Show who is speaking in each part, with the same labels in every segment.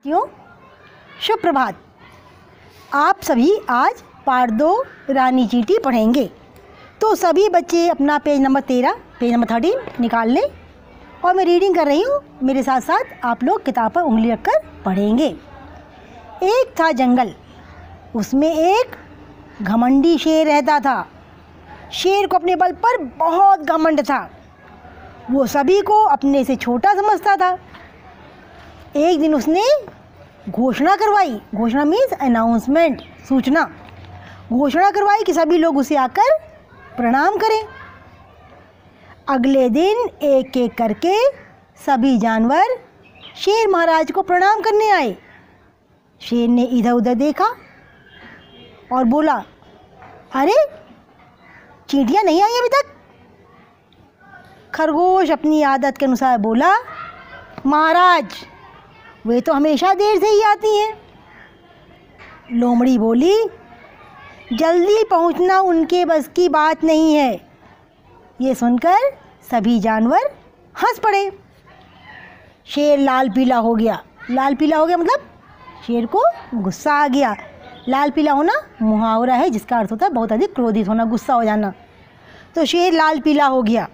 Speaker 1: बच्चियों, शुभ प्रभात। आप सभी आज पाठ 2 रानी चींटी पढ़ेंगे। तो सभी बच्चे अपना पेज नंबर 13, पेज नंबर 13 निकाल लें और मैं रीडिंग कर रही हूँ। मेरे साथ साथ आप लोग किताब पर उंगली रखकर पढ़ेंगे। एक था जंगल, उसमें एक घमंडी शेर रहता था। शेर को अपने बल पर बहुत घमंड था। वो सभी को अपने से छोटा समझता था। एक दिन उसने घोषणा करवाई। घोषणा मीन्स अनाउंसमेंट, सूचना। घोषणा करवाई कि सभी लोग उसे आकर प्रणाम करें। अगले दिन एक एक करके सभी जानवर शेर महाराज को प्रणाम करने आए। शेर ने इधर उधर देखा और बोला, अरे चींटियाँ नहीं आई अभी तक। खरगोश अपनी आदत के अनुसार बोला, महाराज वे तो हमेशा देर से ही आती हैं। लोमड़ी बोली, जल्दी पहुंचना उनके बस की बात नहीं है। ये सुनकर सभी जानवर हंस पड़े। शेर लाल पीला हो गया। लाल पीला हो गया मतलब शेर को गुस्सा आ गया। लाल पीला होना मुहावरा है जिसका अर्थ होता है बहुत अधिक क्रोधित होना, गुस्सा हो जाना। तो शेर लाल पीला हो गया।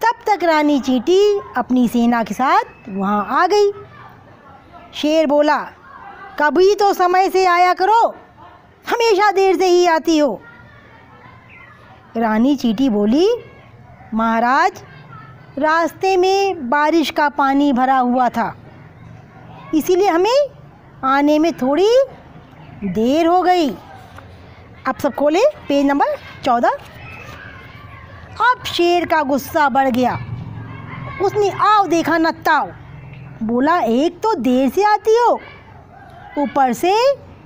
Speaker 1: तब तक रानी चींटी अपनी सेना के साथ वहाँ आ गई। शेर बोला, कभी तो समय से आया करो, हमेशा देर से ही आती हो। रानी चींटी बोली, महाराज रास्ते में बारिश का पानी भरा हुआ था, इसीलिए हमें आने में थोड़ी देर हो गई। अब सब खोले पेज नंबर 14। अब शेर का गुस्सा बढ़ गया। उसने आओ देखा न ताओ, बोला, एक तो देर से आती हो, ऊपर से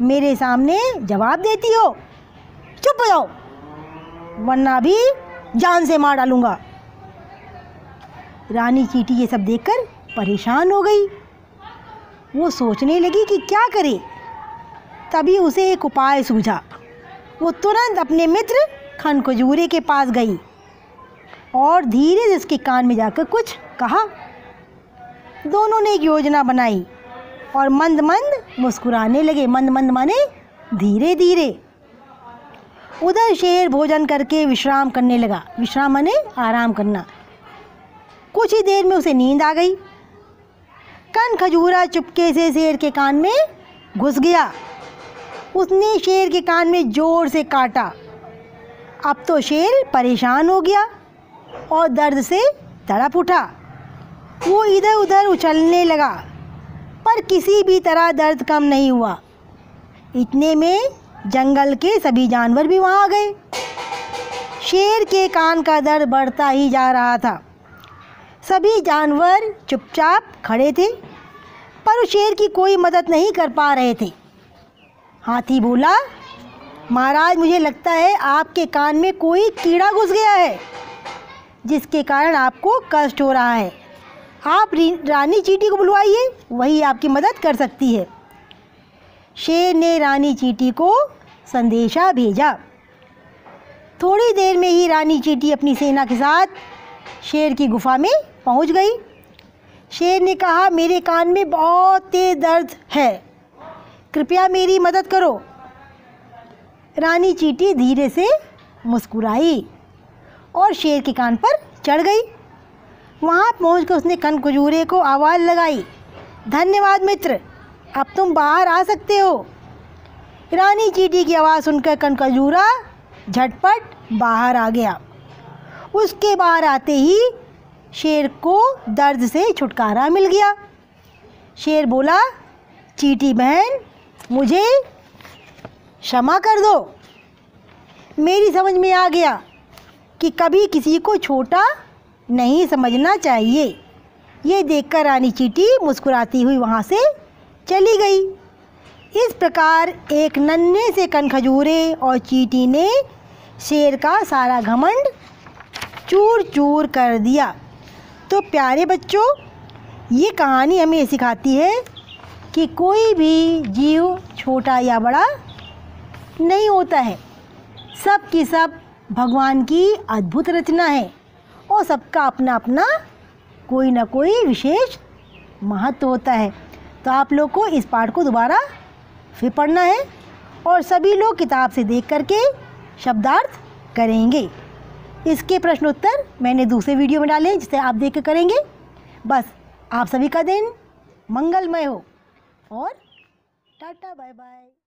Speaker 1: मेरे सामने जवाब देती हो। चुप हो जाओ वरना भी जान से मार डालूंगा। रानी चींटी ये सब देखकर परेशान हो गई। वो सोचने लगी कि क्या करे। तभी उसे एक उपाय सूझा। वो तुरंत अपने मित्र खनखजूरे के पास गई और धीरे से उसके कान में जाकर कुछ कहा। दोनों ने एक योजना बनाई और मंद मंद मुस्कुराने लगे। मंद मंद माने धीरे धीरे। उधर शेर भोजन करके विश्राम करने लगा। विश्राम माने आराम करना। कुछ ही देर में उसे नींद आ गई। खनखजूरा चुपके से शेर के कान में घुस गया। उसने शेर के कान में जोर से काटा। अब तो शेर परेशान हो गया और दर्द से तड़प उठा। वो इधर उधर उछलने लगा पर किसी भी तरह दर्द कम नहीं हुआ। इतने में जंगल के सभी जानवर भी वहाँ आ गए। शेर के कान का दर्द बढ़ता ही जा रहा था। सभी जानवर चुपचाप खड़े थे पर उस शेर की कोई मदद नहीं कर पा रहे थे। हाथी बोला, महाराज मुझे लगता है आपके कान में कोई कीड़ा घुस गया है जिसके कारण आपको कष्ट हो रहा है। आप रानी चींटी को बुलवाइए, वही आपकी मदद कर सकती है। शेर ने रानी चींटी को संदेशा भेजा। थोड़ी देर में ही रानी चींटी अपनी सेना के साथ शेर की गुफा में पहुंच गई। शेर ने कहा, मेरे कान में बहुत तेज दर्द है, कृपया मेरी मदद करो। रानी चींटी धीरे से मुस्कुराई और शेर के कान पर चढ़ गई। वहाँ पहुँचकर उसने खनखजूरे को आवाज़ लगाई, धन्यवाद मित्र, अब तुम बाहर आ सकते हो। रानी चींटी की आवाज़ सुनकर खनखजूरा झटपट बाहर आ गया। उसके बाहर आते ही शेर को दर्द से छुटकारा मिल गया। शेर बोला, चींटी बहन मुझे क्षमा कर दो। मेरी समझ में आ गया कि कभी किसी को छोटा नहीं समझना चाहिए। ये देखकर रानी चींटी मुस्कुराती हुई वहाँ से चली गई। इस प्रकार एक नन्हे से खनखजूरे और चींटी ने शेर का सारा घमंड चूर चूर कर दिया। तो प्यारे बच्चों, ये कहानी हमें ये सिखाती है कि कोई भी जीव छोटा या बड़ा नहीं होता है। सब की सब भगवान की अद्भुत रचना है और सबका अपना अपना कोई ना कोई विशेष महत्व होता है। तो आप लोग को इस पाठ को दोबारा फिर पढ़ना है और सभी लोग किताब से देख करके शब्दार्थ करेंगे। इसके प्रश्न उत्तर मैंने दूसरे वीडियो में डाले जिसे आप देख कर करेंगे। बस आप सभी का दिन मंगलमय हो और टाटा बाय बाय।